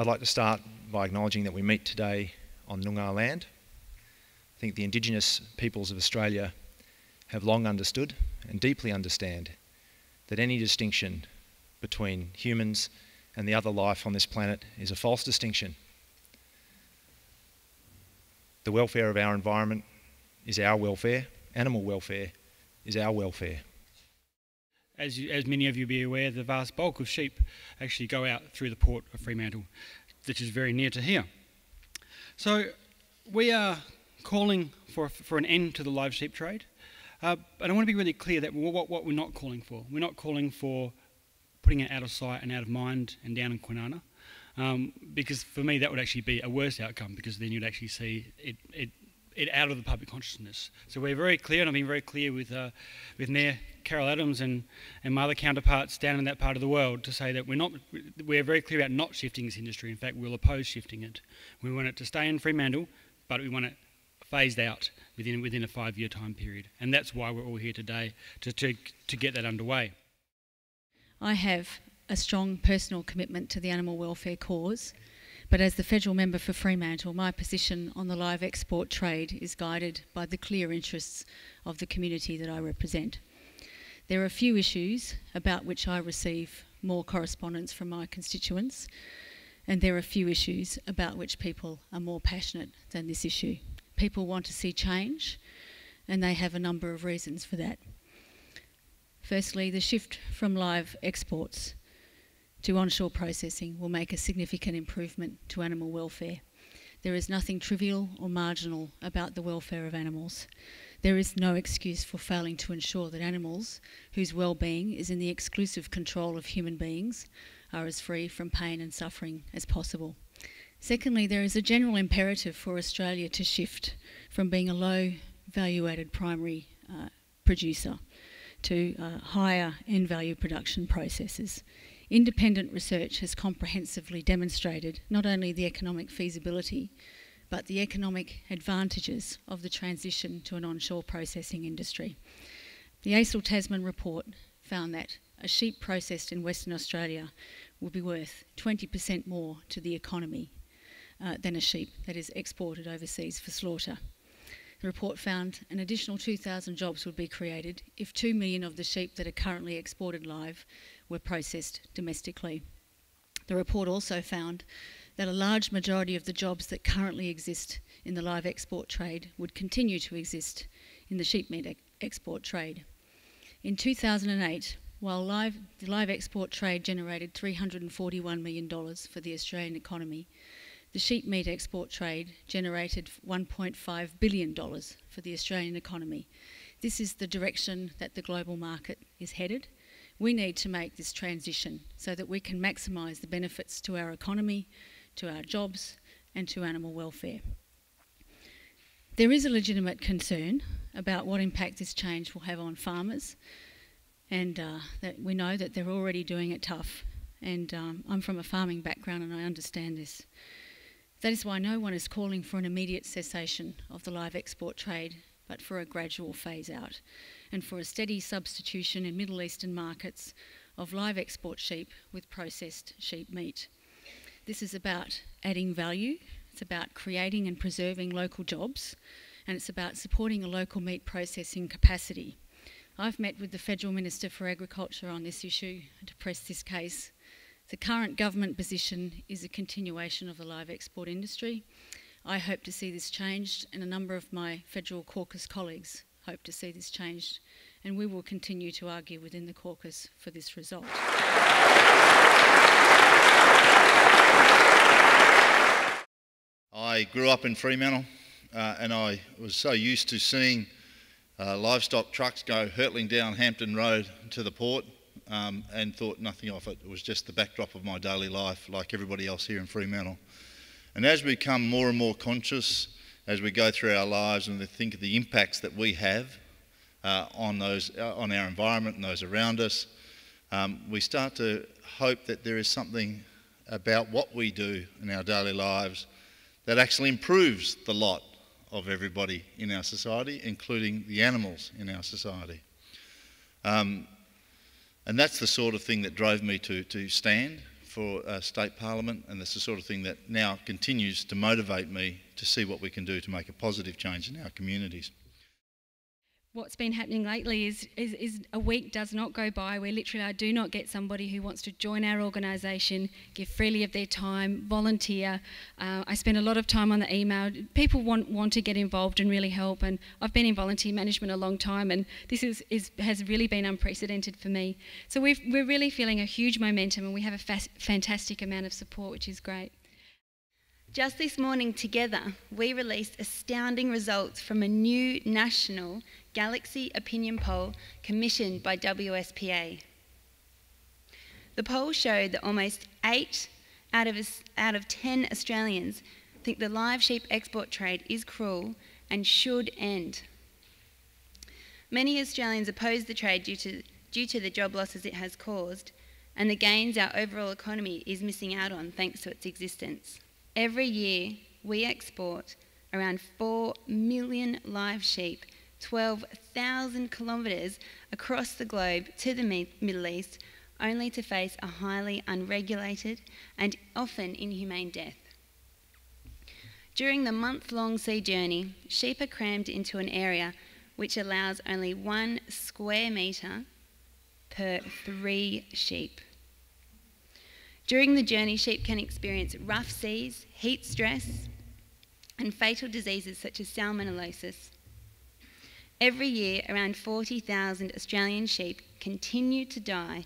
I'd like to start by acknowledging that we meet today on Noongar land. I think the Indigenous peoples of Australia have long understood and deeply understand that any distinction between humans and the other life on this planet is a false distinction. The welfare of our environment is our welfare, animal welfare is our welfare. As many of you be aware, the vast bulk of sheep actually go out through the port of Fremantle, which is very near to here. So we are calling for an end to the live sheep trade, but I want to be really clear that what we're not calling for. We're not calling for putting it out of sight and out of mind and down in Kwinana, because for me that would actually be a worse outcome, because then you'd actually see it out of the public consciousness. So we're very clear, and I've been very clear with Mayor Carol Adams and my other counterparts down in that part of the world to say that we're very clear about not shifting this industry. In fact, we'll oppose shifting it. We want it to stay in Fremantle, but we want it phased out within a 5-year time period. And that's why we're all here today, to get that underway. I have a strong personal commitment to the animal welfare cause, but as the federal member for Fremantle, my position on the live export trade is guided by the clear interests of the community that I represent. There are a few issues about which I receive more correspondence from my constituents, and there are a few issues about which people are more passionate than this issue. People want to see change, and they have a number of reasons for that. Firstly, the shift from live exports to onshore processing will make a significant improvement to animal welfare. There is nothing trivial or marginal about the welfare of animals. There is no excuse for failing to ensure that animals whose well-being is in the exclusive control of human beings are as free from pain and suffering as possible. Secondly, there is a general imperative for Australia to shift from being a low value-added primary producer to higher end-value production processes. Independent research has comprehensively demonstrated not only the economic feasibility, but the economic advantages of the transition to an onshore processing industry. The ACIL Tasman report found that a sheep processed in Western Australia will be worth 20% more to the economy than a sheep that is exported overseas for slaughter. The report found an additional 2,000 jobs would be created if 2 million of the sheep that are currently exported live were processed domestically. The report also found that a large majority of the jobs that currently exist in the live export trade would continue to exist in the sheep meat export trade. In 2008, while the live export trade generated $341 million for the Australian economy, the sheep meat export trade generated $1.5 billion for the Australian economy. This is the direction that the global market is headed. We need to make this transition so that we can maximise the benefits to our economy, to our jobs, and to animal welfare. There is a legitimate concern about what impact this change will have on farmers, and that we know that they're already doing it tough. And I'm from a farming background and I understand this. That is why no one is calling for an immediate cessation of the live export trade, but for a gradual phase out, and for a steady substitution in Middle Eastern markets of live export sheep with processed sheep meat. This is about adding value, it's about creating and preserving local jobs, and it's about supporting a local meat processing capacity. I've met with the Federal Minister for Agriculture on this issue to press this case. The current government position is a continuation of the live export industry. I hope to see this changed, and a number of my federal caucus colleagues hope to see this changed, and we will continue to argue within the caucus for this result. I grew up in Fremantle and I was so used to seeing livestock trucks go hurtling down Hampton Road to the port and thought nothing of it. It was just the backdrop of my daily life, like everybody else here in Fremantle. And as we become more and more conscious, as we go through our lives and think of the impacts that we have on our environment and those around us, we start to hope that there is something about what we do in our daily lives that actually improves the lot of everybody in our society, including the animals in our society. And that's the sort of thing that drove me to stand for state parliament, and that's the sort of thing that now continues to motivate me to see what we can do to make a positive change in our communities. What's been happening lately is a week does not go by where literally I do not get somebody who wants to join our organisation, give freely of their time, volunteer. I spend a lot of time on the email. People want to get involved and really help, and I've been in volunteer management a long time, and this has really been unprecedented for me. So we're really feeling a huge momentum, and we have a fantastic amount of support, which is great. Just this morning together, we released astounding results from a new national Galaxy opinion poll commissioned by WSPA. The poll showed that almost 8 out of 10 Australians think the live sheep export trade is cruel and should end. Many Australians oppose the trade due to the job losses it has caused and the gains our overall economy is missing out on thanks to its existence. Every year, we export around 4 million live sheep, 12,000 kilometres across the globe to the Middle East, only to face a highly unregulated and often inhumane death. During the month-long sea journey, sheep are crammed into an area which allows only 1 square metre per 3 sheep. During the journey, sheep can experience rough seas, heat stress, and fatal diseases such as salmonellosis. Every year, around 40,000 Australian sheep continue to die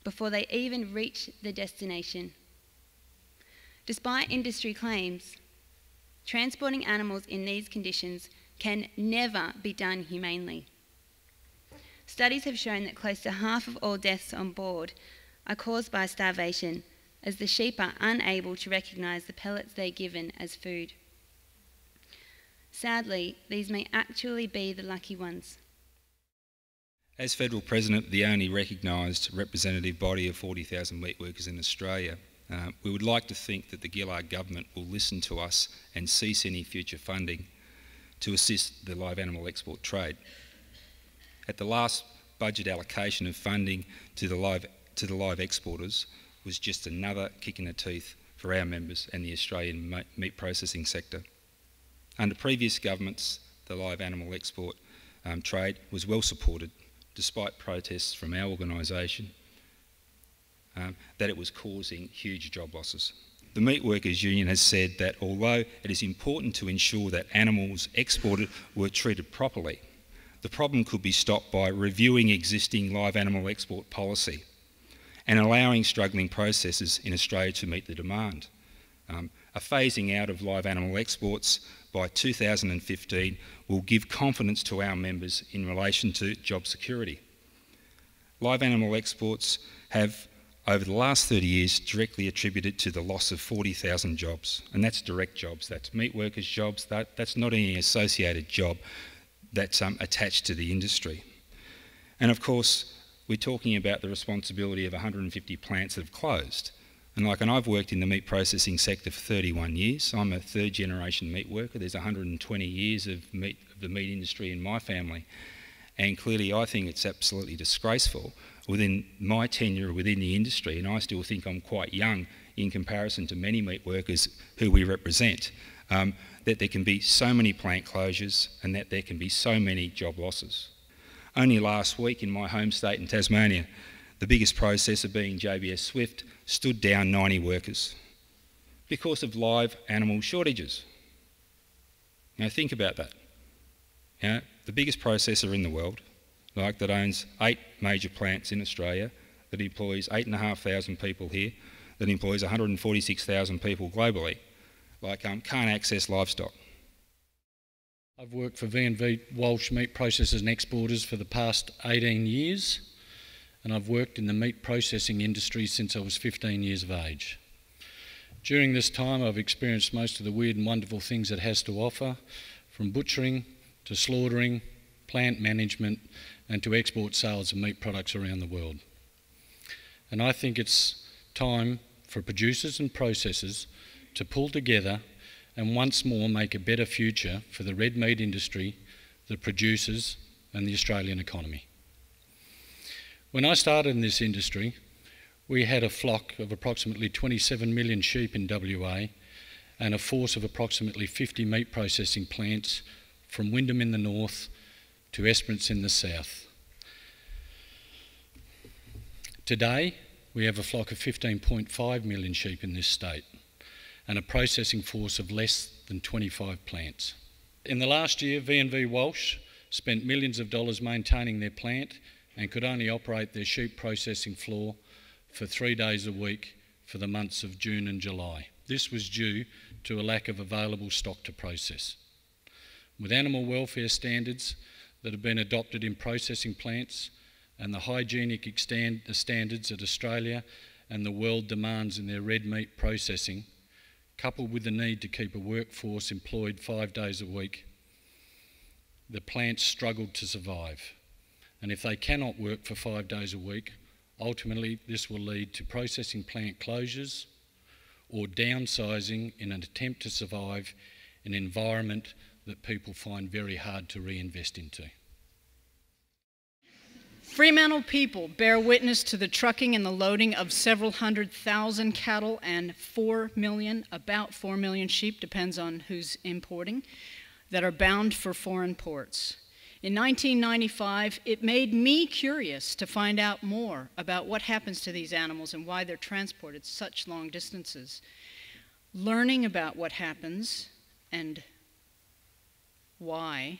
before they even reach their destination. Despite industry claims, transporting animals in these conditions can never be done humanely. Studies have shown that close to half of all deaths on board are caused by starvation, as the sheep are unable to recognise the pellets they're given as food. Sadly, these may actually be the lucky ones. As Federal President of the only recognised representative body of 40,000 meat workers in Australia, we would like to think that the Gillard government will listen to us and cease any future funding to assist the live animal export trade. At the last budget allocation of funding to the live exporters was just another kick in the teeth for our members and the Australian meat processing sector. Under previous governments, the live animal export trade was well supported, despite protests from our organisation that it was causing huge job losses. The Meat Workers Union has said that although it is important to ensure that animals exported were treated properly, the problem could be stopped by reviewing existing live animal export policy and allowing struggling processors in Australia to meet the demand. A phasing out of live animal exports by 2015 will give confidence to our members in relation to job security. Live animal exports have, over the last 30 years, directly attributed to the loss of 40,000 jobs, and that's direct jobs, that's meat workers' jobs, that's not any associated job that's attached to the industry. And of course, we're talking about the responsibility of 150 plants that have closed. And I've worked in the meat processing sector for 31 years. I'm a third generation meat worker. There's 120 years of the meat industry in my family. And clearly I think it's absolutely disgraceful within my tenure within the industry, and I still think I'm quite young in comparison to many meat workers who we represent, that there can be so many plant closures and that there can be so many job losses. Only last week in my home state in Tasmania, the biggest processor being JBS Swift stood down 90 workers because of live animal shortages. Now think about that. The biggest processor in the world, that owns 8 major plants in Australia, that employs 8,500 people here, that employs 146,000 people globally, can't access livestock. I've worked for V&V Walsh Meat Processors and Exporters for the past 18 years, and I've worked in the meat processing industry since I was 15 years of age. During this time, I've experienced most of the weird and wonderful things it has to offer, from butchering to slaughtering, plant management, and to export sales of meat products around the world. And I think it's time for producers and processors to pull together and once more make a better future for the red meat industry, the producers, and the Australian economy. When I started in this industry, we had a flock of approximately 27 million sheep in WA and a force of approximately 50 meat processing plants from Wyndham in the north to Esperance in the south. Today, we have a flock of 15.5 million sheep in this state and a processing force of less than 25 plants. In the last year, V&V Walsh spent millions of dollars maintaining their plant and could only operate their sheep processing floor for 3 days a week for the months of June and July. This was due to a lack of available stock to process. With animal welfare standards that have been adopted in processing plants and the hygienic standards that Australia and the world demands in their red meat processing, coupled with the need to keep a workforce employed 5 days a week, the plants struggled to survive. And if they cannot work for 5 days a week, ultimately this will lead to processing plant closures or downsizing in an attempt to survive in an environment that people find very hard to reinvest into. Fremantle people bear witness to the trucking and the loading of several 100,000 cattle and 4 million, about 4 million sheep, depends on who's importing, that are bound for foreign ports. In 1995, it made me curious to find out more about what happens to these animals and why they're transported such long distances. Learning about what happens and why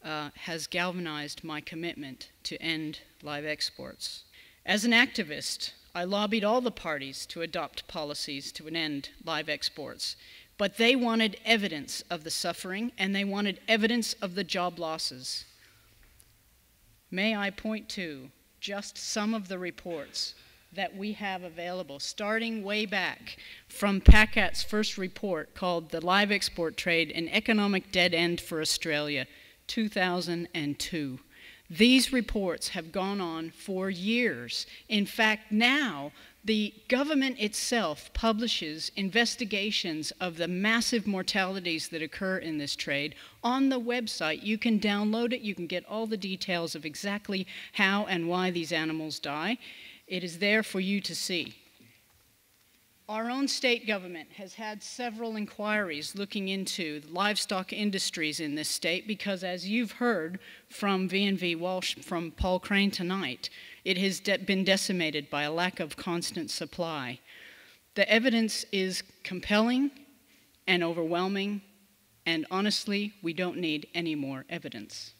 has galvanized my commitment to end live exports. As an activist, I lobbied all the parties to adopt policies to end live exports, but they wanted evidence of the suffering and they wanted evidence of the job losses. May I point to just some of the reports that we have available, starting way back from PACAT's first report called The Live Export Trade, an Economic Dead End for Australia, 2002. These reports have gone on for years. In fact, now the government itself publishes investigations of the massive mortalities that occur in this trade on the website. You can download it, you can get all the details of exactly how and why these animals die. It is there for you to see. Our own state government has had several inquiries looking into the livestock industries in this state because, as you've heard from V&V Walsh, from Paul Crane tonight, it has been decimated by a lack of constant supply. The evidence is compelling and overwhelming, and honestly, we don't need any more evidence.